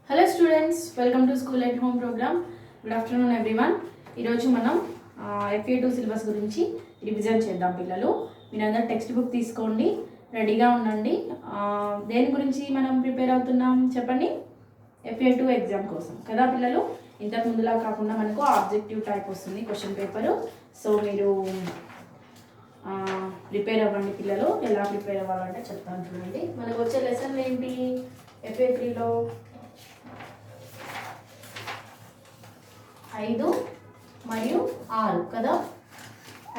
Hello students, welcome to school at home programme. Good afternoon everyone. ఈరోజు మనం FA2 syllabus గురించి revision చేద్దాం. పిల్లలు మీరందరూ టెక్స్ట్ బుక్ తీసుకోండి, రెడీగా ఉండండి. దేని గురించి మనం ప్రిపేర్ అవుతున్నాం చెప్పండి? FA2 ఎగ్జామ్ కోసం కదా పిల్లలు. ఇంతకు ముందులా కాకుండా మనకు ఆబ్జెక్టివ్ టైప్ వస్తుంది క్వశ్చన్ పేపరు. సో మీరు ప్రిపేర్ అవ్వండి పిల్లలు. ఎలా ప్రిపేర్ అవ్వాలంటే చెప్తాను చూడండి. మనకు వచ్చే లెసన్ ఏంటి FA3లో? 5 మరియు 6 కదా.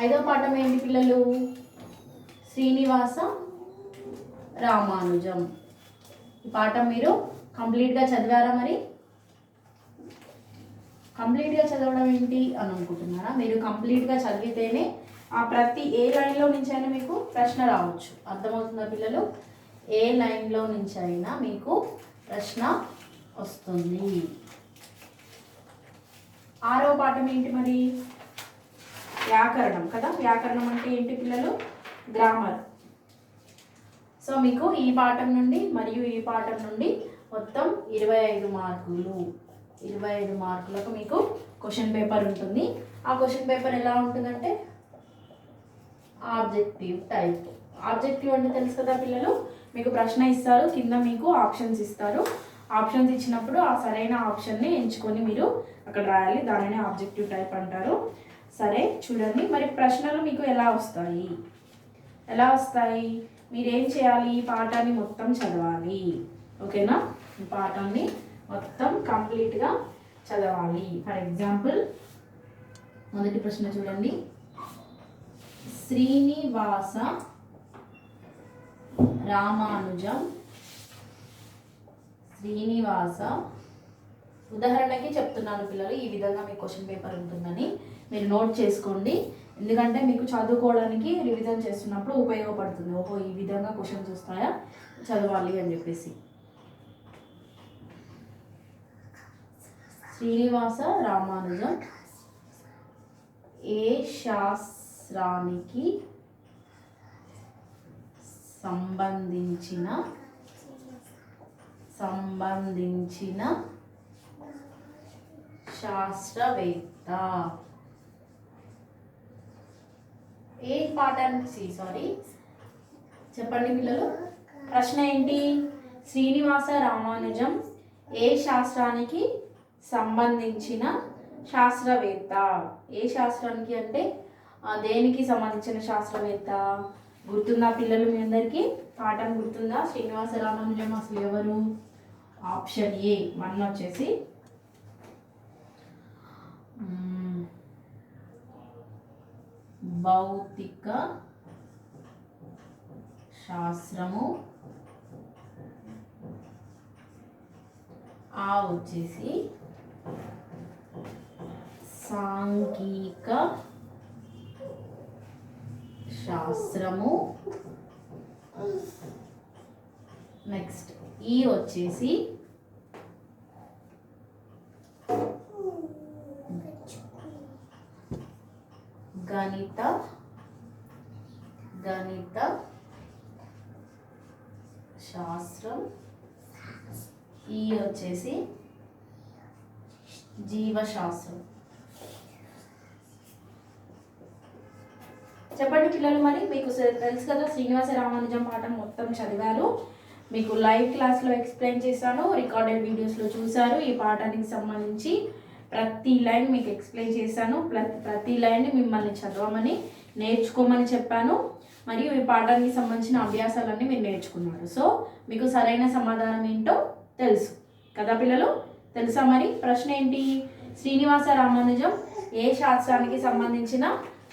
5వ పాఠం ఏంటి పిల్లలు? శ్రీనివాస రామానుజం. ఈ పాఠం మీరు కంప్లీట్గా చదివారా? మరి కంప్లీట్గా చదవడం ఏంటి అని అనుకుంటున్నారా? మీరు కంప్లీట్గా చదివితేనే ప్రతి ఏ లైన్లో నుంచి అయినా మీకు ప్రశ్న రావచ్చు. అర్థమవుతుందా పిల్లలు? ఏ లైన్లో నుంచి అయినా మీకు ప్రశ్న వస్తుంది. 6వ పాఠం ఏంటి మరి? వ్యాకరణం కదా. వ్యాకరణం అంటే ఏంటి పిల్లలు? గ్రామర్. సో మీకు ఈ పాఠం నుండి మరియు ఈ పాఠం నుండి మొత్తం 25 మార్కులు. 25 మార్కులకు మీకు క్వశ్చన్ పేపర్ ఉంటుంది. ఆ క్వశ్చన్ పేపర్ ఎలా ఉంటుందంటే ఆబ్జెక్టివ్ టైప్. ఆబ్జెక్టివ్ అంటే తెలుసు కదా పిల్లలు. మీకు ప్రశ్న ఇస్తారు, కింద మీకు ఆప్షన్స్ ఇస్తారు. ఆప్షన్స్ ఇచ్చినప్పుడు ఆ సరైన ఆప్షన్ని ఎంచుకొని మీరు అక్కడ రాయాలి. దానినే ఆబ్జెక్టివ్ టైప్ అంటారు. సరే చూడండి, మరి ప్రశ్నలు మీకు ఎలా వస్తాయి? మీరేం చేయాలి? ఈ పాఠాన్ని మొత్తం చదవాలి. ఓకేనా? ఈ పాఠాన్ని మొత్తం కంప్లీట్గా చదవాలి. ఫర్ ఎగ్జాంపుల్ మొదటి ప్రశ్న చూడండి. శ్రీనివాస రామానుజం. ఉదాహరణకి చెప్తున్నాను పిల్లలు, ఈ విధంగా మీ క్వశ్చన్ పేపర్ ఉంటుందని మీరు నోట్ చేసుకోండి. ఎందుకంటే మీకు చదువుకోవడానికి రివిజన్ చేస్తున్నప్పుడు ఉపయోగపడుతుంది. ఓహో, ఈ విధంగా క్వశ్చన్స్ వస్తాయా, చదవాలి అని చెప్పేసి. శ్రీనివాస రామానుజం ఏ శాస్త్రానికి సంబంధించిన శాస్త్రవేత్త? ఏ పాఠానికి చెప్పండి పిల్లలు. ప్రశ్న ఏంటి? శ్రీనివాస రామానుజం ఏ శాస్త్రానికి సంబంధించిన శాస్త్రవేత్త? ఏ శాస్త్రానికి అంటే దేనికి సంబంధించిన శాస్త్రవేత్త? గుర్తుందా పిల్లలు మీ అందరికీ? పాఠం గుర్తుందా? శ్రీనివాస రామానుజం అసలు ఎవరు? ఆప్షన్ ఏ 1 వచ్చేసి భౌతిక శాస్త్రము, ఆ వచ్చేసి సాంఘిక శాస్త్రము, నెక్స్ట్ ఈ వచ్చేసి గణిత శాస్త్రం, ఈ వచ్చేసి జీవశాస్త్రం. చెప్పండి పిల్లలు, మరి మీకు తెలుసు కదా శ్రీనివాస రామానుజం పాఠం మొత్తం చదివారు. మీకు లైవ్ క్లాస్లో ఎక్స్ప్లెయిన్ చేశాను, రికార్డెడ్ వీడియోస్లో చూశారు. ఈ పాఠానికి సంబంధించి ప్రతి లైన్ మీకు ఎక్స్ప్లెయిన్ చేశాను. ప్రతి లైన్ని మిమ్మల్ని చదవమని, నేర్చుకోమని చెప్పాను. మరియు ఈ పాఠానికి సంబంధించిన అభ్యాసాలన్నీ మీరు నేర్చుకున్నారు. సో మీకు సరైన సమాధానం ఏంటో తెలుసు కదా పిల్లలు. తెలుసా? మరి ప్రశ్న ఏంటి? శ్రీనివాస రామానుజం ఏ శాస్త్రానికి సంబంధించిన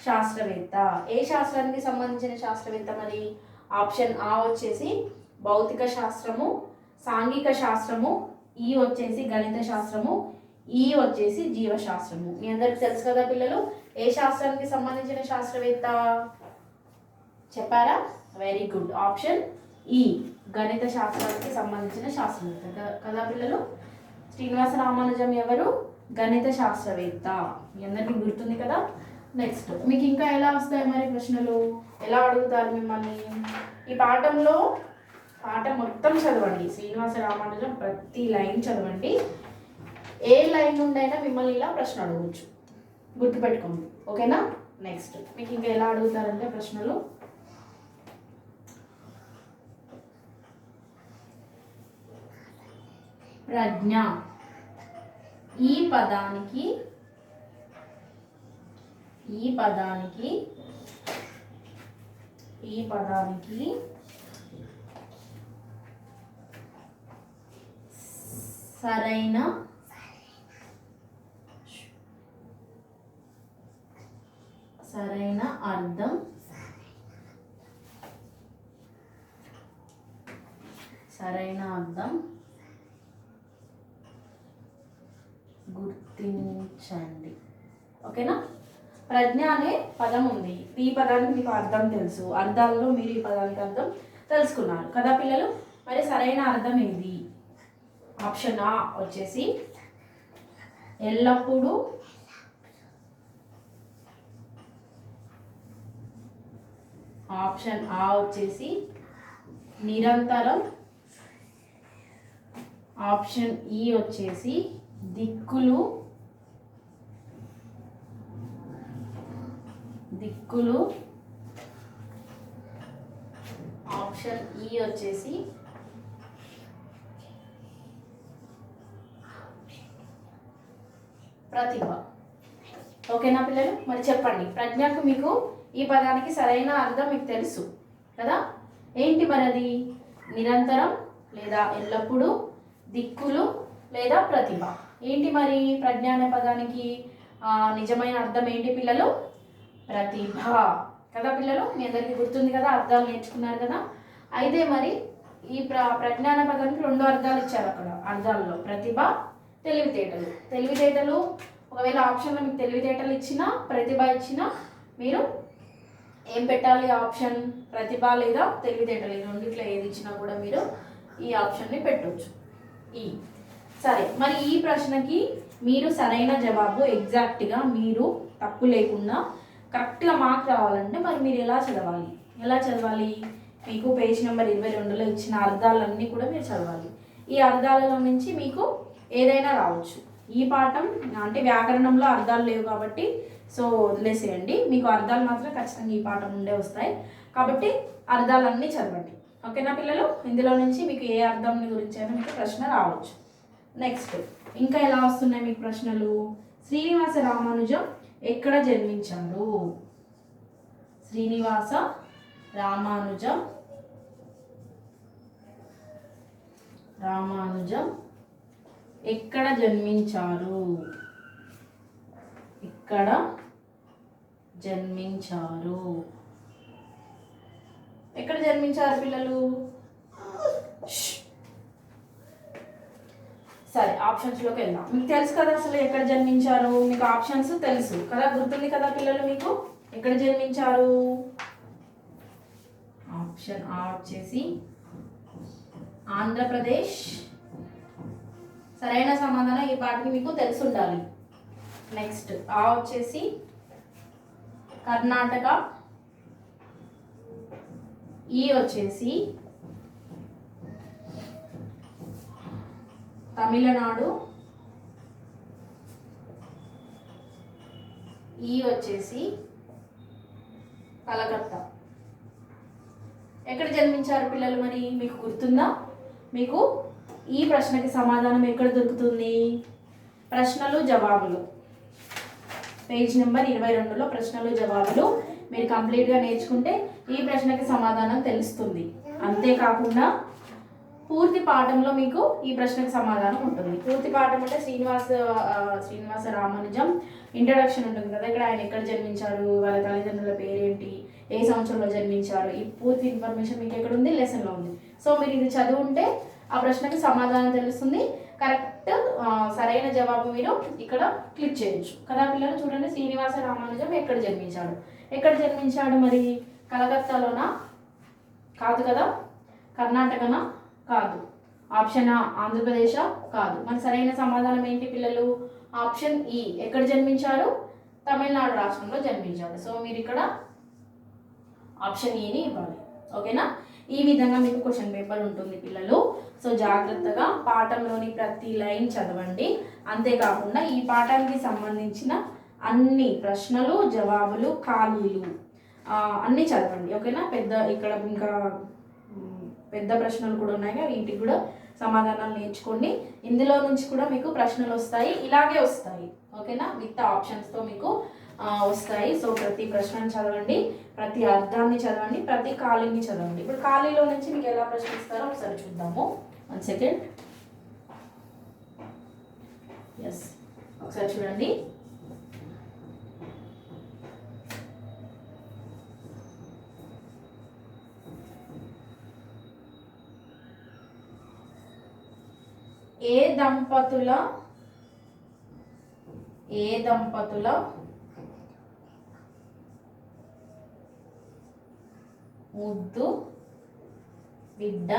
శాస్త్రవేత్త? ఏ శాస్త్రానికి సంబంధించిన శాస్త్రవేత్త? మరి ఆప్షన్ ఆ వచ్చేసి భౌతిక శాస్త్రము, సాంఘిక శాస్త్రము, ఈ వచ్చేసి గణిత శాస్త్రము, ఈ వచ్చేసి జీవశాస్త్రము. మీ అందరికి తెలుసు కదా పిల్లలు. ఏ శాస్త్రానికి సంబంధించిన శాస్త్రవేత్త చెప్పారా? Very good. ఆప్షన్ ఈ గణిత శాస్త్రానికి సంబంధించిన శాస్త్రవేత్త కదా పిల్లలు. శ్రీనివాస రామానుజం ఎవరు? గణిత శాస్త్రవేత్త. మీ అందరికీ గుర్తుంది కదా. నెక్స్ట్ మీకు ఇంకా ఎలా వస్తాయి మరి ప్రశ్నలు? ఎలా అడుగుతారు మిమ్మల్ని? ఈ పాఠంలో పాట మొత్తం చదవండి. శ్రీనివాస రామానుజం ప్రతి లైన్ చదవండి. ఏ లైన్ నుండైనా మిమ్మల్ని ఇలా ప్రశ్న అడగవచ్చు, గుర్తుపెట్టుకోండి. ఓకేనా? నెక్స్ట్ మీకు ఇంకా ఎలా అడుగుతారంటే ప్రశ్నలు, ప్రజ్ఞ ఈ పదానికి సరైన అర్థం గుర్తించండి. ఓకేనా? ప్రజ్ఞ అనే పదం ఉంది, ఈ పదానికి మీకు అర్థం తెలుసు, అర్థాల్లో మీరు ఈ పదానికి అర్థం తెలుసుకున్నారు కదా పిల్లలు. మరి సరైన అర్థం ఏది? ఆప్షన్ ఆ వచ్చేసి ఎల్లప్పుడూ, ఆప్షన్ ఆ వచ్చేసి నిరంతరం, ఆప్షన్ ఈ వచ్చేసి దిక్కులు, ఆప్షన్ ఈ వచ్చేసి ప్రతిభ. ఓకేనా పిల్లలు? మరి చెప్పండి, ప్రజ్ఞకు మీకు ఈ పదానికి సరైన అర్థం మీకు తెలుసు కదా, ఏంటి మరి అది? నిరంతరం లేదా ఎల్లప్పుడూ, దిక్కులు లేదా ప్రతిభ. ఏంటి మరి ప్రజ్ఞ అనే పదానికి నిజమైన అర్థం ఏంటి పిల్లలు? ప్రతిభ కదా పిల్లలు. మీ అందరికీ గుర్తుంది కదా, అర్థాలు నేర్చుకున్నారు కదా. అయితే మరి ఈ ప్రజ్ఞ అనే పదానికి 2 అర్థాలు ఇచ్చారు అక్కడ. అర్థాల్లో ప్రతిభ, తెలివితేటలు. ఒకవేళ ఆప్షన్లో మీకు తెలివితేటలు ఇచ్చినా ప్రతిభ ఇచ్చినా మీరు ఏం పెట్టాలి? ఆప్షన్ ప్రతిభ లేదా తెలివితేటలు, ఈ రెండిట్లో ఏది ఇచ్చినా కూడా మీరు ఈ ఆప్షన్ని పెట్టవచ్చు. సరే, మరి ఈ ప్రశ్నకి మీరు సరైన జవాబు ఎగ్జాక్ట్గా మీరు తప్పు లేకుండా కరెక్ట్గా మార్క్ రావాలంటే మరి మీరు ఎలా చదవాలి? మీకు పేజ్ నెంబర్ 22లో ఇచ్చిన అర్థాలన్నీ కూడా మీరు చదవాలి. ఈ అర్థాలలో నుంచి మీకు ఏదైనా రావచ్చు. ఈ పాఠం అంటే వ్యాకరణంలో అర్థాలు లేవు కాబట్టి సో వదిలేసేయండి. మీకు అర్థాలు మాత్రం ఖచ్చితంగా ఈ పాఠం నుండే వస్తాయి కాబట్టి అర్థాలన్నీ చదవండి. ఓకేనా పిల్లలు? ఇందులో నుంచి మీకు ఏ అర్థం గురించి అయినా మీకు ప్రశ్న రావచ్చు. నెక్స్ట్ ఇంకా ఎలా వస్తున్నాయి మీకు ప్రశ్నలు? శ్రీనివాస రామానుజం ఎక్కడ జన్మించారు? శ్రీనివాస రామానుజం ఎక్కడ జన్మించారు? ఎక్కడ జన్మించారు పిల్లలు? సరే, ఆప్షన్స్లోకి వెళ్దాం. మీకు తెలుసు కదా అసలు ఎక్కడ జన్మించారు, మీకు ఆప్షన్స్ తెలుసు కదా, గుర్తుంది కదా పిల్లలు మీకు ఎక్కడ జన్మించారు? ఆప్షన్ ఆ వచ్చేసి ఆంధ్రప్రదేశ్. సరైన సమాధానం ఈ పాటికి మీకు తెలిసి ఉండాలి. నెక్స్ట్ ఆ వచ్చేసి కర్ణాటక, ఈ వచ్చేసి తమిళనాడు, ఈ వచ్చేసి కలకత్తా. ఎక్కడ జన్మించారు పిల్లలు? మరి మీకు గుర్తుందా? మీకు ఈ ప్రశ్నకి సమాధానం ఎక్కడ దొరుకుతుంది? ప్రశ్నలు జవాబులు పేజ్ నెంబర్ 22లో ప్రశ్నలు జవాబులు మీరు కంప్లీట్గా నేర్చుకుంటే ఈ ప్రశ్నకి సమాధానం తెలుస్తుంది. అంతేకాకుండా పూర్తి పాఠంలో మీకు ఈ ప్రశ్నకు సమాధానం ఉంటుంది. పూర్తి పాఠం అంటే శ్రీనివాస రామానుజం ఇంట్రడక్షన్ ఉంటుంది కదా, ఇక్కడ ఆయన ఎక్కడ జన్మించారు, వాళ్ళ తల్లిదండ్రుల పేరేంటి, ఏ సంవత్సరంలో జన్మించారు, ఈ పూర్తి ఇన్ఫర్మేషన్ మీకు ఎక్కడ ఉంది? లెసన్లో ఉంది. సో మీరు ఇది చదువుంటే ఆ ప్రశ్నకి సమాధానం తెలుస్తుంది. కరెక్ట్ సరైన జవాబు మీరు ఇక్కడ క్లిక్ చేయొచ్చు కదా పిల్లలు. చూడండి, శ్రీనివాస రామానుజం ఎక్కడ జన్మించాడు? మరి కలకత్తాలోనా? కాదు కదా. కర్ణాటకనా? కాదు. ఆప్షన్ ఆ ఆంధ్రప్రదేశ్? కాదు. మరి సరైన సమాధానం ఏంటి పిల్లలు? ఆప్షన్ ఈ ఎక్కడ జన్మించాడు? తమిళనాడు రాష్ట్రంలో జన్మించాడు. సో మీరు ఇక్కడ ఆప్షన్ ఈని ఇవ్వాలి. ఓకేనా? ఈ విధంగా మీకు క్వశ్చన్ పేపర్ ఉంటుంది పిల్లలు. సో జాగ్రత్తగా పాఠంలోని ప్రతి లైన్ చదవండి. అంతేకాకుండా ఈ పాఠానికి సంబంధించిన అన్ని ప్రశ్నలు, జవాబులు, ఖాళీలు అన్నీ చదవండి. ఓకేనా? ఇక్కడ ఇంకా పెద్ద ప్రశ్నలు కూడా ఉన్నాయి, వీటికి కూడా సమాధానాలు నేర్చుకోండి. ఇందులో నుంచి కూడా మీకు ప్రశ్నలు వస్తాయి, ఇలాగే వస్తాయి. ఓకేనా? విత్ ఆప్షన్స్తో మీకు వస్తాయి. సో ప్రతి ప్రశ్నను చదవండి, ప్రతి అర్థాన్ని చదవండి, ప్రతి ఖాళీని చదవండి. ఇప్పుడు ఖాళీలో నుంచి మీకు ఎలా ప్రశ్న ఇస్తారో ఒకసారి చూద్దాము. 1 సెకండ్. ఎస్, ఒకసారి చూడండి. ఏ దంపతుల ముద్దు బిడ్డ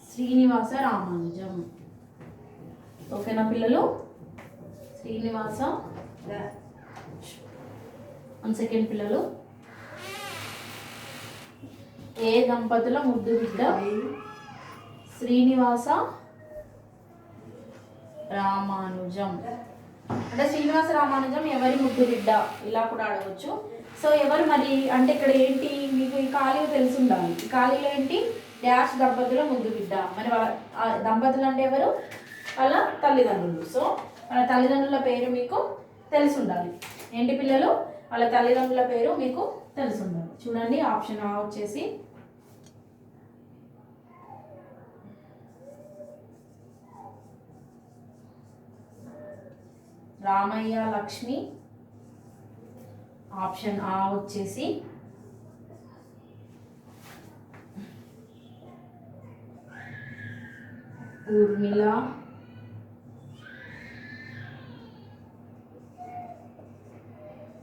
శ్రీనివాస రామానుజం. ఓకేనా పిల్లలు? శ్రీనివాస 1 సెకండ్ పిల్లలు. ఏ దంపతుల ముద్దు బిడ్డ శ్రీనివాస రామానుజం. అంటే శ్రీనివాస రామానుజం ఎవరి ముద్దు బిడ్డ, ఇలా కూడా అడగచ్చు. సో ఎవరు మరి అంటే ఇక్కడ ఏంటి, మీకు ఈ ఖాళీ తెలిసి ఉండాలి. ఈ ఖాళీలో ఏంటి, డాష్ దంపతుల ముద్దు బిడ్డ. మరి దంపతులు అంటే ఎవరు? వాళ్ళ తల్లిదండ్రులు. సో వాళ్ళ తల్లిదండ్రుల పేరు మీకు తెలిసి ఉండాలి. ఏంటి పిల్లలు? వాళ్ళ తల్లిదండ్రుల పేరు మీకు తెలిసి ఉండాలి. చూడండి, ఆప్షన్ A వచ్చేసి రామయ్య లక్ష్మి. ఆప్షన్ A వచ్చేసి ఊర్మిళ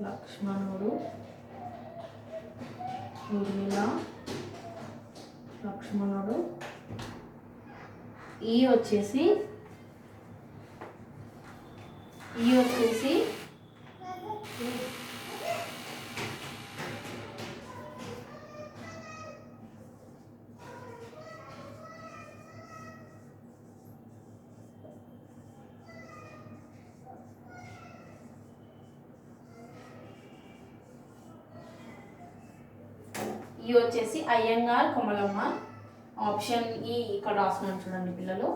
లక్ష్మణుడు. ఊర్మిళ లక్ష్మణుడు. ఈ వచ్చేసి అయ్యంగార్ కొమలమ్మ. ఆప్షన్ E ఇక్కడ రాస్తున్నాను చూడండి పిల్లలు.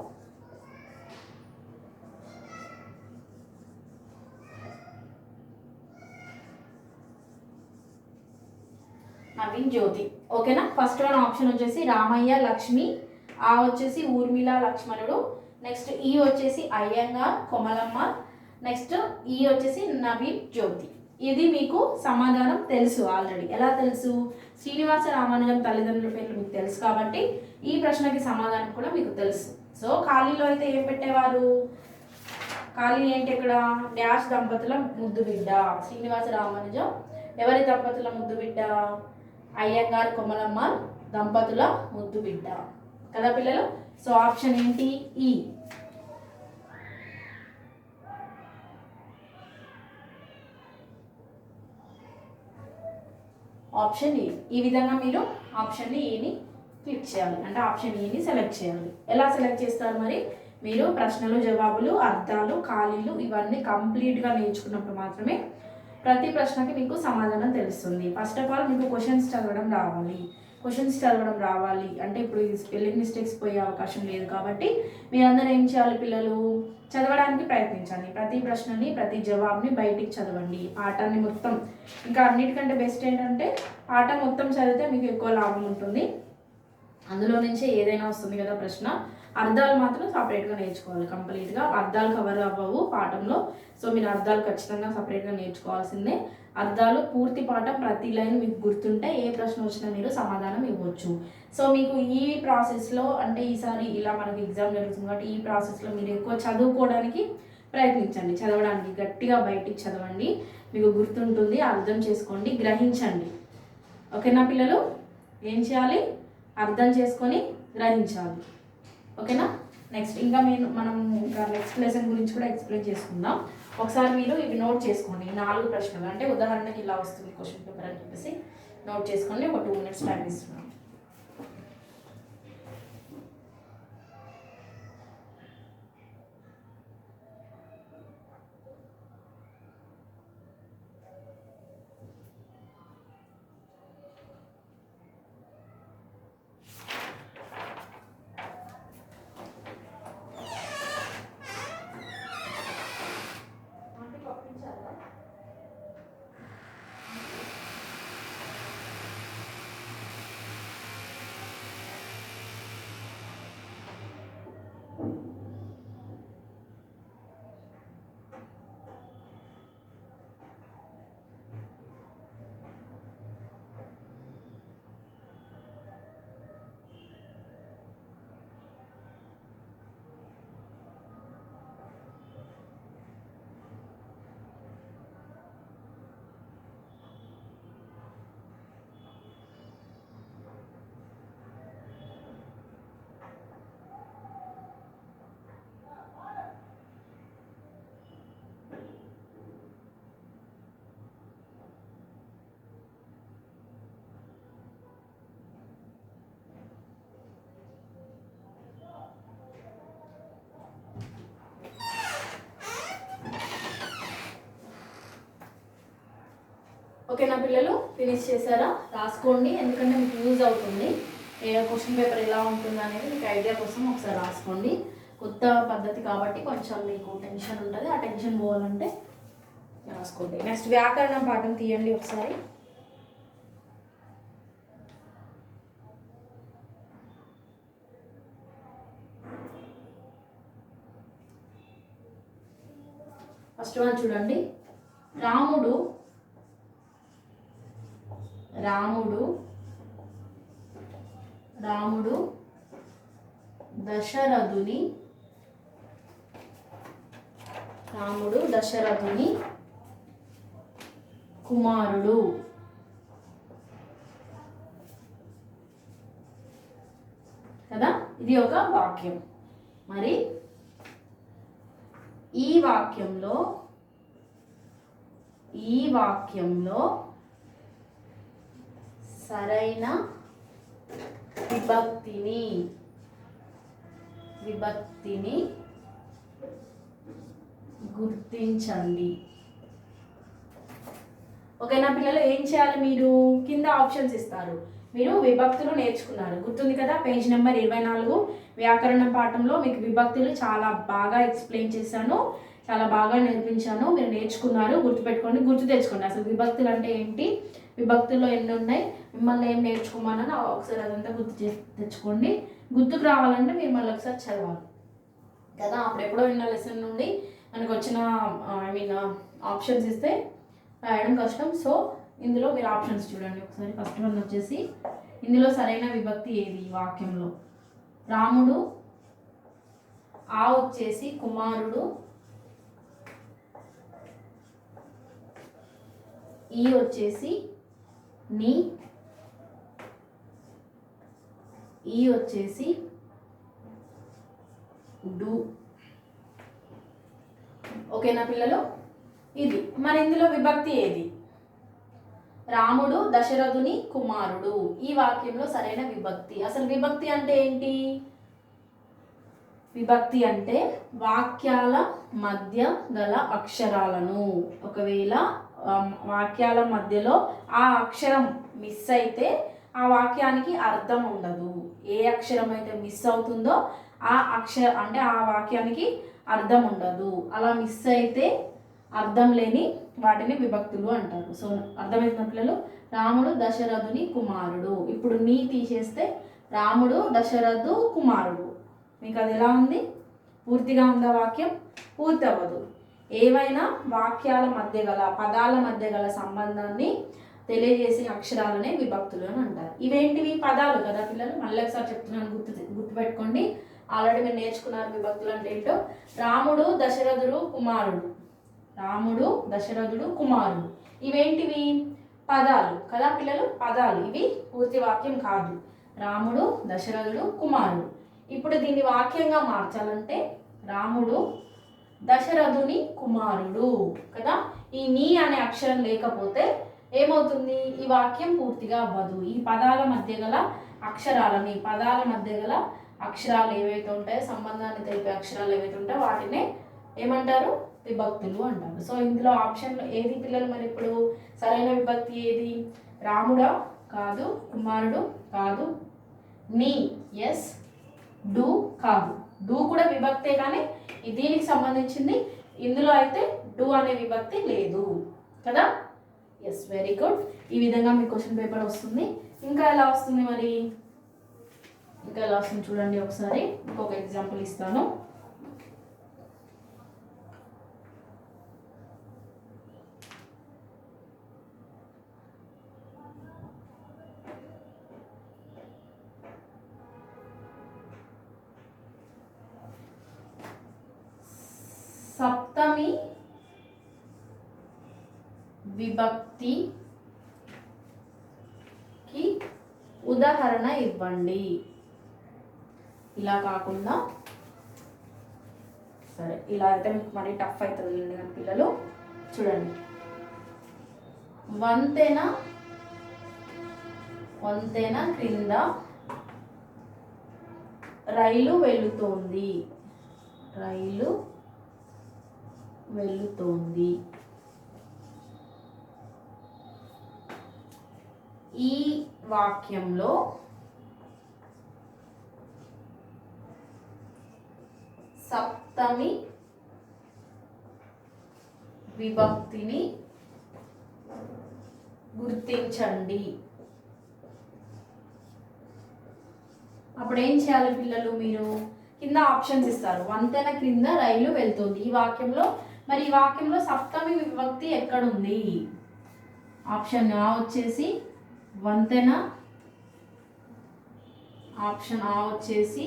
నవీన్ జ్యోతి. ఓకేనా? ఫస్ట్ వన్ ఆప్షన్ వచ్చేసి రామయ్య లక్ష్మి. ఆ వచ్చేసి ఊర్మిళ లక్ష్మణుడు. నెక్స్ట్ ఈ వచ్చేసి అయ్యంగార్ కొమలమ్మ. నెక్స్ట్ ఈ వచ్చేసి నవీన్ జ్యోతి. ఇది మీకు సమాధానం తెలుసు ఆల్రెడీ. ఎలా తెలుసు? శ్రీనివాస రామానుజం తల్లిదండ్రుల పేర్లు మీకు తెలుసు కాబట్టి ఈ ప్రశ్నకి సమాధానం కూడా మీకు తెలుసు. సో ఖాళీలో అయితే ఏం పెట్టేవారు? ఖాళీ ఏంటి ఇక్కడ? డాష్ దంపతుల ముద్దు బిడ్డ శ్రీనివాస రామానుజం ఎవరి దంపతుల ముద్దు బిడ్డ? అయ్యంగార్ కొమలమ్మ దంపతుల ముద్దు బిడ్డ కదా పిల్లలు. సో ఆప్షన్ ఏంటి? ఈ. Option A. ఈ విధంగా మీరు ఆప్షన్ ఏని క్లిక్ చేయాలి, అంటే ఆప్షన్ ఏని సెలెక్ట్ చేయాలి. ఎలా సెలెక్ట్ చేస్తారు మరి? మీరు ప్రశ్నలు, జవాబులు, అర్థాలు, ఖాళీలు ఇవన్నీ కంప్లీట్గా నేర్చుకున్నప్పుడు మాత్రమే ప్రతి ప్రశ్నకి మీకు సమాధానం తెలుస్తుంది. ఫస్ట్ ఆఫ్ ఆల్ మీకు క్వశ్చన్స్ చదవడం రావాలి. అంటే ఇప్పుడు స్పెల్లింగ్ మిస్టేక్స్ పోయే అవకాశం లేదు కాబట్టి మీరందరూ ఏం చేయాలి పిల్లలు? చదవడానికి ప్రయత్నించండి. ప్రతి ప్రశ్నని, ప్రతి జవాబుని బయటికి చదవండి. పాఠాన్ని మొత్తం, ఇంకా అన్నిటికంటే బెస్ట్ ఏంటంటే పాఠం మొత్తం చదివితే మీకు ఎక్కువ లాభం ఉంటుంది. అందులో నుంచే ఏదైనా వస్తుంది కదా ప్రశ్న. అర్థాలు మాత్రం సపరేట్గా నేర్చుకోవాలి. కంప్లీట్గా అర్థాలు కవర్ అవ్వవు పాఠంలో. సో మీరు అర్థాలు ఖచ్చితంగా సపరేట్గా నేర్చుకోవాల్సిందే. అర్థాలు పూర్తి పాఠం ప్రతి లైన్ మీకు గుర్తుంటే ఏ ప్రశ్న వచ్చినా మీరు సమాధానం ఇవ్వచ్చు. సో మీకు ఈ ప్రాసెస్లో అంటే ఈసారి ఇలా మనకి ఎగ్జామ్ జరుగుతుంది కాబట్టి ఈ ప్రాసెస్లో మీరు ఎక్కువ చదువుకోవడానికి ప్రయత్నించండి. చదవడానికి గట్టిగా బయటికి చదవండి, మీకు గుర్తుంటుంది. అర్థం చేసుకోండి, గ్రహించండి. ఓకేనా పిల్లలు? ఏం చేయాలి? అర్థం చేసుకొని గ్రహించాలి. ఓకేనా? నెక్స్ట్ మనం నెక్స్ట్ లెసన్ గురించి కూడా ఎక్స్ప్లెయిన్ చేసుకుందాం. ఒకసారి మీరు ఇవి నోట్ చేసుకోండి. 4 ప్రశ్నలు అంటే ఉదాహరణకి ఇలా వస్తుంది క్వశ్చన్ పేపర్ అని చెప్పేసి నోట్ చేసుకోండి. ఒక 2 minutes టైం ఇస్తున్నాం. ఓకేనా పిల్లలు, ఫినిష్ చేశారా? రాసుకోండి, ఎందుకంటే మీకు యూజ్ అవుతుంది. ఏ క్వశ్చన్ పేపర్ ఎలా ఉంటుంది అనేది మీకు ఐడియా కోసం ఒకసారి రాసుకోండి. కొత్త పద్ధతి కాబట్టి కొంచెం మీకు టెన్షన్ ఉంటుంది, ఆ టెన్షన్ పోవాలంటే రాసుకోండి. నెక్స్ట్ వ్యాకరణం పాఠం తీయండి ఒకసారి. ఫస్ట్ వన్ చూడండి. రాముడు దశరథుని కుమారుడు. కదా, ఇది ఒక వాక్యం. మరి ఈ వాక్యంలో సరైన విభక్తిని గుర్తించండి. ఓకేనా పిల్లలు, ఏం చేయాలి? మీరు కింద ఆప్షన్స్ ఇస్తారు. మీరు విభక్తులు నేర్చుకున్నారు, గుర్తుంది కదా? పేజ్ నెంబర్ 24 వ్యాకరణం పాఠంలో మీకు విభక్తులు చాలా బాగా ఎక్స్ప్లెయిన్ చేశాను, చాలా బాగా నేర్పించాను. మీరు నేర్చుకున్నారు, గుర్తుపెట్టుకోండి, గుర్తు తెచ్చుకోండి. అసలు విభక్తులు అంటే ఏంటి, విభక్తుల్లో ఎన్ని ఉన్నాయి, మిమ్మల్ని ఏం నేర్చుకోమని ఒకసారి అదంతా తెచ్చుకోండి. గుర్తుకు రావాలంటే మీరు మళ్ళీ ఒకసారి చదవాలి కదా. అప్పుడెప్పుడో విన్న లెసన్ నుండి మనకు వచ్చిన ఆప్షన్స్ ఇస్తే రాయడం కష్టం. సో ఇందులో మీరు ఆప్షన్స్ చూడండి ఒకసారి. ఫస్ట్ వన్ వచ్చేసి, ఇందులో సరైన విభక్తి ఏది ఈ వాక్యంలో? రాముడు, ఆ వచ్చేసి కుమారుడు, ఈ వచ్చేసి నీ, ఈ వచ్చేసి డు. ఓకేనా పిల్లలు, ఇది మరి ఇందులో విభక్తి ఏది? రాముడు దశరథుని కుమారుడు. ఈ వాక్యంలో సరైన విభక్తి. అసలు విభక్తి అంటే ఏంటి? విభక్తి అంటే వాక్యాల మధ్య గల అక్షరాలను, ఒకవేళ వాక్యాల మధ్యలో ఆ అక్షరం మిస్ అయితే ఆ వాక్యానికి అర్థం ఉండదు. ఏ అక్షరం అయితే మిస్ అవుతుందో ఆ వాక్యానికి అర్థం ఉండదు. అలా మిస్ అయితే అర్థం లేని వాటిని విభక్తులు అంటారు. సో అర్థమవుతున్న పిల్లలు, రాముడు దశరథుని కుమారుడు. ఇప్పుడు నీ తీసేస్తే రాముడు దశరథు కుమారుడు. మీకు అది ఎలా ఉంది? పూర్తిగా ఉందా వాక్యం? పూర్తి అవ్వదు. ఏవైనా వాక్యాల మధ్య గల, పదాల మధ్య గల సంబంధాన్ని తెలియజేసే అక్షరాలనే విభక్తులు అని అంటారు. ఇవేంటివి? పదాలు కదా పిల్లలు. మళ్ళీ ఒకసారి చెప్తున్నాను, గుర్తుపెట్టుకోండి. ఆల్రెడీ మీరు నేర్చుకున్నారు విభక్తులు అంటే ఏంటో. రాముడు దశరథుడు కుమారుడు. ఇవేంటివి? పదాలు కదా పిల్లలు, పదాలు. ఇవి పూర్తి వాక్యం కాదు. రాముడు దశరథుడు కుమారుడు. ఇప్పుడు దీన్ని వాక్యంగా మార్చాలంటే రాముడు దశరథుని కుమారుడు కదా. ఈ నీ అనే అక్షరం లేకపోతే ఏమవుతుంది? ఈ వాక్యం పూర్తిగా అవ్వదు. ఈ పదాల మధ్య గల అక్షరాలు ఏవైతే ఉంటాయో, సంబంధాన్ని తెలిపే అక్షరాలు ఏవైతే ఉంటాయో వాటినే ఏమంటారు? విభక్తులు అంటారు. సో ఇందులో ఆప్షన్లో ఏది పిల్లలు? మరి ఇప్పుడు సరైన విభక్తి ఏది? రాముడా? కాదు. కుమారుడు? కాదు. నీ? ఎస్. డు? కాదు. డు కూడా విభక్తే, కానీ దీనికి సంబంధించింది. ఇందులో అయితే డు అనే విభక్తి లేదు కదా. Yes, very good. ఈ విధంగా మీ క్వశ్చన్ పేపర్ వస్తుంది. ఇంకా ఎలా వస్తుంది మరి? ఇంకా ఎలా వస్తుంది చూడండి ఒకసారి. ఇంకొక ఎగ్జాంపుల్ ఇస్తాను. సప్తమి విభక్తికి ఉదాహరణ ఇవ్వండి. ఇలా కాకుండా, సరే ఇలా అయితే మీకు మరీ టఫ్ అవుతుంది కానీ పిల్లలు చూడండి. వంతెన క్రింద రైలు వెళుతోంది. ఈ వాక్యంలో సప్తమి విభక్తిని గుర్తించండి. అప్పుడు ఏం చేయాలి పిల్లలు? మీరు కింద ఆప్షన్స్ ఇస్తారు. వంతెన క్రింద రైలు వెళ్తుంది. ఈ వాక్యంలో మరి ఈ వాక్యంలో సప్తమి విభక్తి ఎక్కడుంది? ఆప్షన్ ఆ వచ్చేసి వంతెన, ఆప్షన్ ఆ వచ్చేసి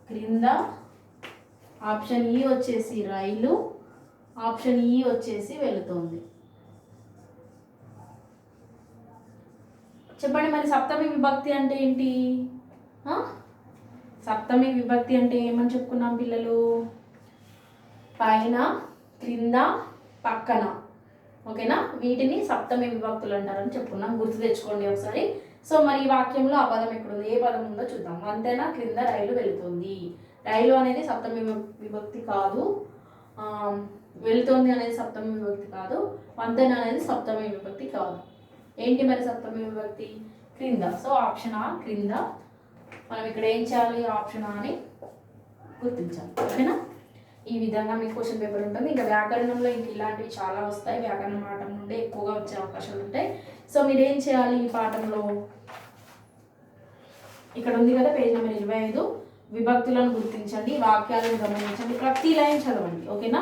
క్రింద, ఆప్షన్ ఈ వచ్చేసి రైలు, ఆప్షన్ ఈ వచ్చేసి వెళుతోంది. చెప్పండి మరి సప్తమి విభక్తి అంటే ఏంటి? సప్తమి విభక్తి అంటే ఏమని చెప్పుకున్నాం పిల్లలు? పైన, క్రింద, పక్కన. ఓకేనా? వీటిని సప్తమి విభక్తులు అంటారని చెప్పుకున్నాం. గుర్తు తెచ్చుకోండి ఒకసారి. సో మరి ఈ వాక్యంలో ఆ పదం ఎక్కడుంది? ఏ పదం ఉందో చూద్దాం. వంతెన క్రింద రైలు వెళుతుంది. రైలు అనేది సప్తమి విభక్తి కాదు. వెళుతోంది అనేది సప్తమి విభక్తి కాదు. వంతెన అనేది సప్తమి విభక్తి కాదు. ఏంటి మరి సప్తమి విభక్తి? క్రింద. సో ఆప్షన్ ఆ క్రింద. మనం ఇక్కడ ఏం చేయాలి? ఆప్షన్ ఆ అని గుర్తించాలి. ఓకేనా? ఈ విధంగా మీకు క్వశ్చన్ పేపర్ ఉంటుంది. ఇంకా వ్యాకరణంలో ఇంక ఇలాంటివి చాలా వస్తాయి. వ్యాకరణ పాఠం నుండి ఎక్కువగా వచ్చే అవకాశాలు ఉంటాయి. సో మీరు ఏం చేయాలి? ఈ పాఠంలో ఇక్కడ ఉంది కదా పేజ్ నెంబర్ 25, విభక్తులను గుర్తించండి, వాక్యాలను గమనించండి, ప్రతి లైన్ చదవండి. ఓకేనా?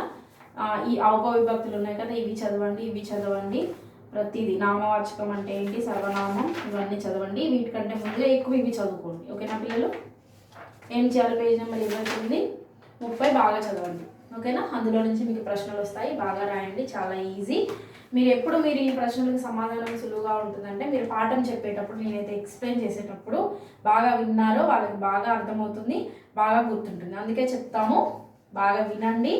ఈ విభక్తులు ఉన్నాయి కదా, ఇవి చదవండి, ఇవి చదవండి. ప్రతిదీ నామవాచకం అంటే ఏంటి, సర్వనామం, ఇవన్నీ చదవండి. వీటికంటే ముందే ఎక్కువ ఇవి చదువుకోండి. ఓకేనా పిల్లలు? ఏం చేయాలి? పేజ్ నెంబర్ 29, 30 బాగా చదవండి. ఓకేనా? అందులో నుంచి మీకు ప్రశ్నలు వస్తాయి, బాగా రాయండి. చాలా ఈజీ. మీరు ఈ ప్రశ్నలకు సమాధానం సులువుగా ఉంటుందంటే మీరు పాఠం చెప్పేటప్పుడు, నేనైతే ఎక్స్ప్లెయిన్ చేసేటప్పుడు బాగా విన్నారో వాళ్ళకి బాగా అర్థమవుతుంది, బాగా గుర్తుంటుంది. అందుకే చెప్తాము, బాగా వినండి,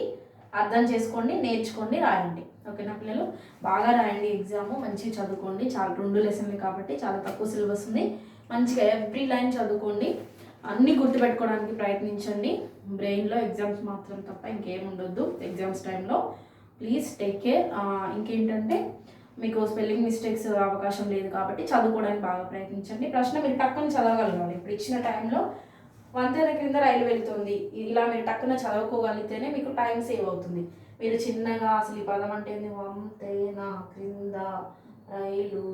అర్థం చేసుకోండి, నేర్చుకోండి, రాయండి. ఓకేనా పిల్లలు? బాగా రాయండి. ఎగ్జాము మంచిగా చదువుకోండి. చాలా 2 లెసన్లు కాబట్టి చాలా తక్కువ సిలబస్ ఉంది. మంచిగా ఎవ్రీ లైన్ చదువుకోండి. అన్నీ గుర్తుపెట్టుకోవడానికి ప్రయత్నించండి. బ్రెయిన్లో ఎగ్జామ్స్ మాత్రం తప్ప ఇంకేం ఉండొద్దు ఎగ్జామ్స్ టైంలో. Please take care. ఇంకేంటంటే మీకు స్పెల్లింగ్ మిస్టేక్స్ అవకాశం లేదు కాబట్టి చదువుకోవడానికి బాగా ప్రయత్నించండి. ప్రశ్న మీరు టక్కున చదవగలగాలి. ఇప్పుడు ఇచ్చిన టైంలో వంతెన క్రింద రైలు వెళుతుంది, ఇలా మీరు టక్కున చదువుకోగలిగితేనే మీకు టైం సేవ్ అవుతుంది. మీరు చిన్నగా అసలు ఈ పదం అంటే ఏంది, వంతెన క్రింద రైలు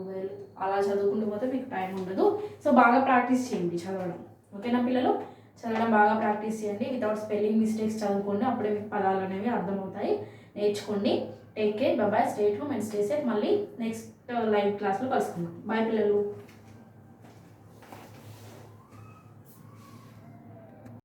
అలా చదువుకుంటూ పోతే మీకు టైం ఉండదు. సో బాగా ప్రాక్టీస్ చేయండి చదవడం. ఓకేనా పిల్లలు? చదవడం బాగా ప్రాక్టీస్ చేయండి. వితౌట్ స్పెల్లింగ్ మిస్టేక్స్ చదువుకోండి. అప్పుడే మీకు పదాలు అనేవి అర్థమవుతాయి. నేర్చుకోండి. Take care. Bye. Stay home and stay safe. మళ్ళీ నెక్స్ట్ లైవ్ క్లాస్లో కలుసుకుందాం. బాయ్ పిల్లలు.